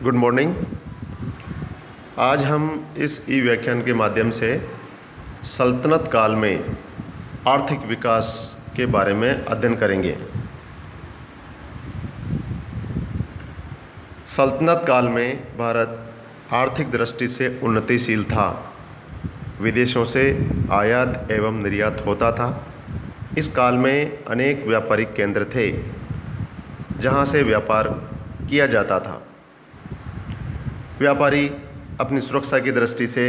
Good morning. आज हम इस ई व्याख्यान के माध्यम से सल्तनत काल में आर्थिक विकास के बारे में अध्ययन करेंगे। सल्तनत काल में भारत आर्थिक दृष्टि से उन्नतिशील था। विदेशों से आयात एवं निर्यात होता था। इस काल में अनेक व्यापारिक केंद्र थे जहां से व्यापार किया जाता था। व्यापारी अपनी सुरक्षा की दृष्टि से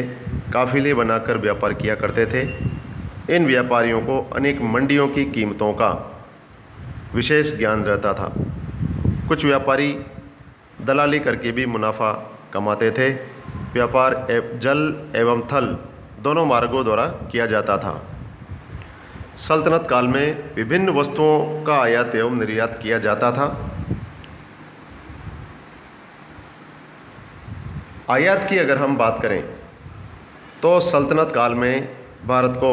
काफिले बनाकर व्यापार किया करते थे। इन व्यापारियों को अनेक मंडियों की कीमतों का विशेष ज्ञान रहता था। कुछ व्यापारी दलाली करके भी मुनाफा कमाते थे। व्यापार जल एवं थल दोनों मार्गों द्वारा किया जाता था। सल्तनत काल में विभिन्न वस्तुओं का आयात एवं निर्यात किया जाता था। आयात की अगर हम बात करें तो सल्तनत काल में भारत को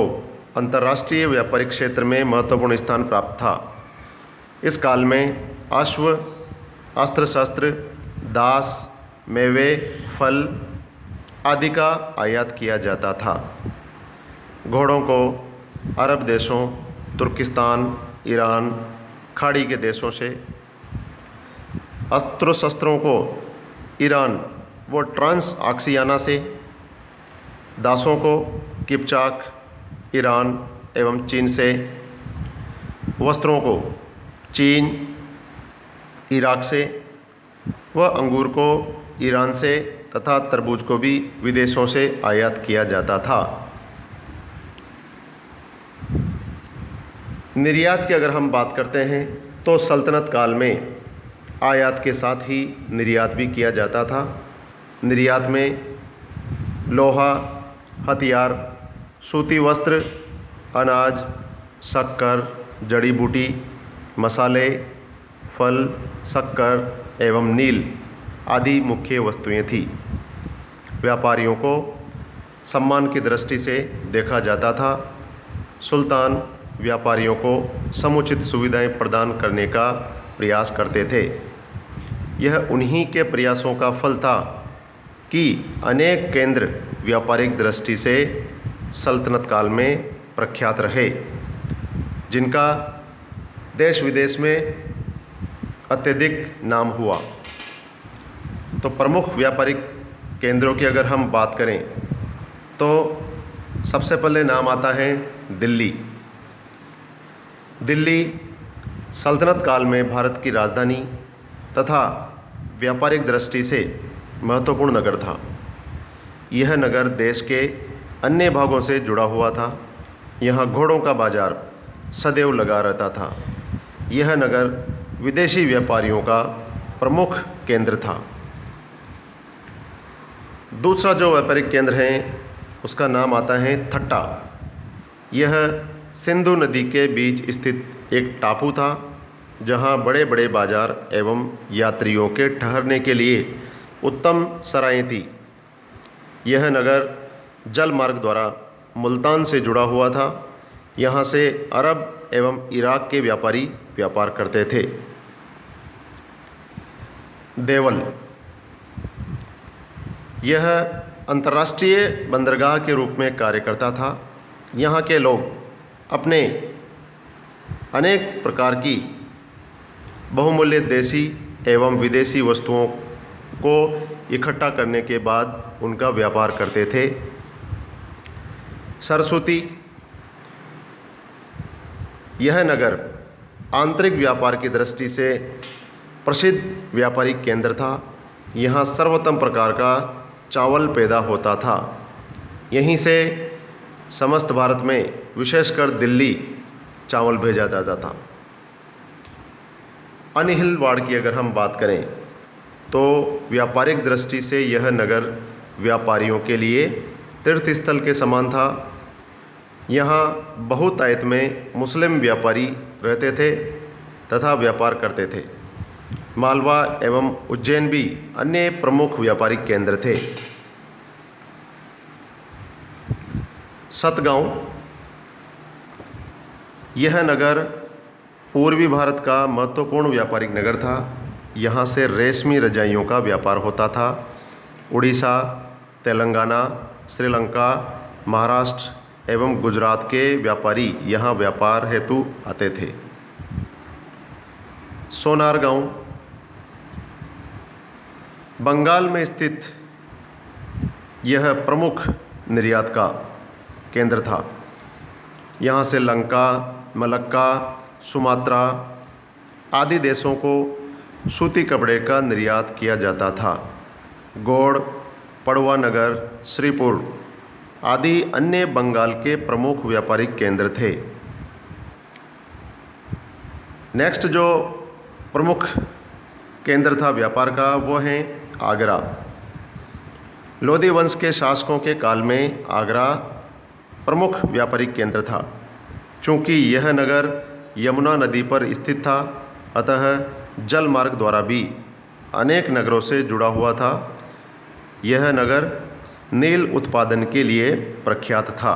अंतर्राष्ट्रीय व्यापारिक क्षेत्र में महत्वपूर्ण स्थान प्राप्त था। इस काल में अश्व, अस्त्र शस्त्र, दास, मेवे, फल आदि का आयात किया जाता था। घोड़ों को अरब देशों, तुर्किस्तान, ईरान, खाड़ी के देशों से, अस्त्र शस्त्रों को ईरान व ट्रांस आक्सियाना से, दासों को किपचाक, ईरान एवं चीन से, वस्त्रों को चीन, इराक से व अंगूर को ईरान से तथा तरबूज को भी विदेशों से आयात किया जाता था। निर्यात की अगर हम बात करते हैं तो सल्तनत काल में आयात के साथ ही निर्यात भी किया जाता था। निर्यात में लोहा, हथियार, सूती वस्त्र, अनाज, शक्कर, जड़ी बूटी, मसाले, फल, शक्कर एवं नील आदि मुख्य वस्तुएं थी। व्यापारियों को सम्मान की दृष्टि से देखा जाता था। सुल्तान व्यापारियों को समुचित सुविधाएं प्रदान करने का प्रयास करते थे। यह उन्हीं के प्रयासों का फल था कि अनेक केंद्र व्यापारिक दृष्टि से सल्तनत काल में प्रख्यात रहे, जिनका देश विदेश में अत्यधिक नाम हुआ। तो प्रमुख व्यापारिक केंद्रों की अगर हम बात करें तो सबसे पहले नाम आता है दिल्ली। दिल्ली सल्तनत काल में भारत की राजधानी तथा व्यापारिक दृष्टि से महत्वपूर्ण नगर था। यह नगर देश के अन्य भागों से जुड़ा हुआ था। यहाँ घोड़ों का बाजार सदैव लगा रहता था। यह नगर विदेशी व्यापारियों का प्रमुख केंद्र था। दूसरा जो व्यापारिक केंद्र है उसका नाम आता है थट्टा। यह सिंधु नदी के बीच स्थित एक टापू था जहाँ बड़े बड़े बाजार एवं यात्रियों के ठहरने के लिए उत्तम सराएं थी। यह नगर जल मार्ग द्वारा मुल्तान से जुड़ा हुआ था। यहाँ से अरब एवं इराक के व्यापारी व्यापार करते थे। देवल यह अंतर्राष्ट्रीय बंदरगाह के रूप में कार्य करता था। यहाँ के लोग अपने अनेक प्रकार की बहुमूल्य देसी एवं विदेशी वस्तुओं को इकट्ठा करने के बाद उनका व्यापार करते थे। सरस्वती यह नगर आंतरिक व्यापार की दृष्टि से प्रसिद्ध व्यापारिक केंद्र था। यहाँ सर्वोत्तम प्रकार का चावल पैदा होता था। यहीं से समस्त भारत में विशेषकर दिल्ली चावल भेजा जाता था। अनहिलवाड़ की अगर हम बात करें तो व्यापारिक दृष्टि से यह नगर व्यापारियों के लिए तीर्थ स्थल के समान था। यहाँ बहुतायत में मुस्लिम व्यापारी रहते थे तथा व्यापार करते थे। मालवा एवं उज्जैन भी अन्य प्रमुख व्यापारिक केंद्र थे। सतगांव यह नगर पूर्वी भारत का महत्वपूर्ण व्यापारिक नगर था। यहाँ से रेशमी रजाइयों का व्यापार होता था। उड़ीसा, तेलंगाना, श्रीलंका, महाराष्ट्र एवं गुजरात के व्यापारी यहाँ व्यापार हेतु आते थे। सोनारगांव बंगाल में स्थित यह प्रमुख निर्यात का केंद्र था। यहाँ से लंका, मलक्का, सुमात्रा आदि देशों को सूती कपड़े का निर्यात किया जाता था। गौड़, पड़वा नगर, श्रीपुर आदि अन्य बंगाल के प्रमुख व्यापारिक केंद्र थे। नेक्स्ट जो प्रमुख केंद्र था व्यापार का वो है आगरा। लोधी वंश के शासकों के काल में आगरा प्रमुख व्यापारिक केंद्र था। चूँकि यह नगर यमुना नदी पर स्थित था, अतः जल मार्ग द्वारा भी अनेक नगरों से जुड़ा हुआ था। यह नगर नील उत्पादन के लिए प्रख्यात था।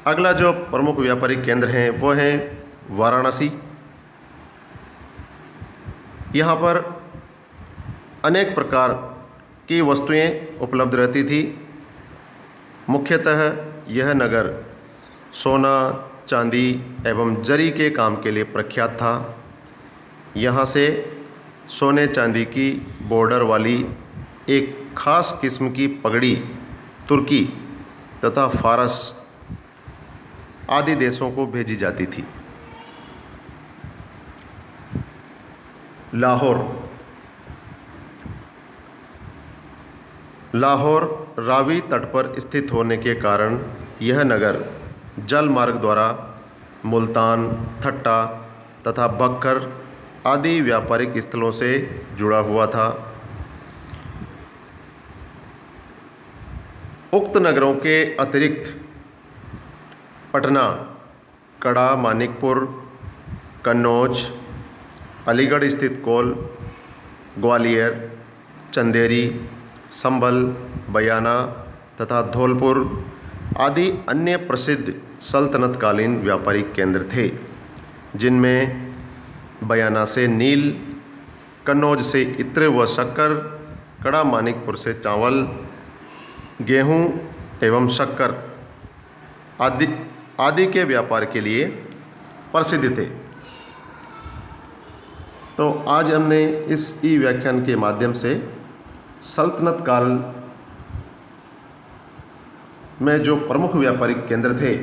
अगला जो प्रमुख व्यापारिक केंद्र हैं वो है वाराणसी। यहाँ पर अनेक प्रकार की वस्तुएं उपलब्ध रहती थी। मुख्यतः यह नगर सोना, चांदी एवं जरी के काम के लिए प्रख्यात था। यहाँ से सोने चांदी की बॉर्डर वाली एक खास किस्म की पगड़ी तुर्की तथा फारस आदि देशों को भेजी जाती थी। लाहौर रावी तट पर स्थित होने के कारण यह नगर जल मार्ग द्वारा मुल्तान, ठट्टा तथा बक्कर आदि व्यापारिक स्थलों से जुड़ा हुआ था। उक्त नगरों के अतिरिक्त पटना, कड़ा, मानिकपुर, कन्नौज, अलीगढ़ स्थित कोल, ग्वालियर, चंदेरी, संभल, बयाना तथा धौलपुर आदि अन्य प्रसिद्ध सल्तनतकालीन व्यापारिक केंद्र थे, जिनमें बयाना से नील, कन्नौज से इत्र व शक्कर, कड़ा मानिकपुर से चावल, गेहूं एवं शक्कर आदि के व्यापार के लिए प्रसिद्ध थे। तो आज हमने इस ई व्याख्यान के माध्यम से सल्तनत काल में जो प्रमुख व्यापारिक केंद्र थे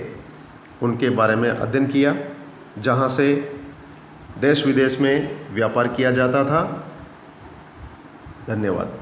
उनके बारे में अध्ययन किया, जहाँ से देश विदेश में व्यापार किया जाता था। धन्यवाद।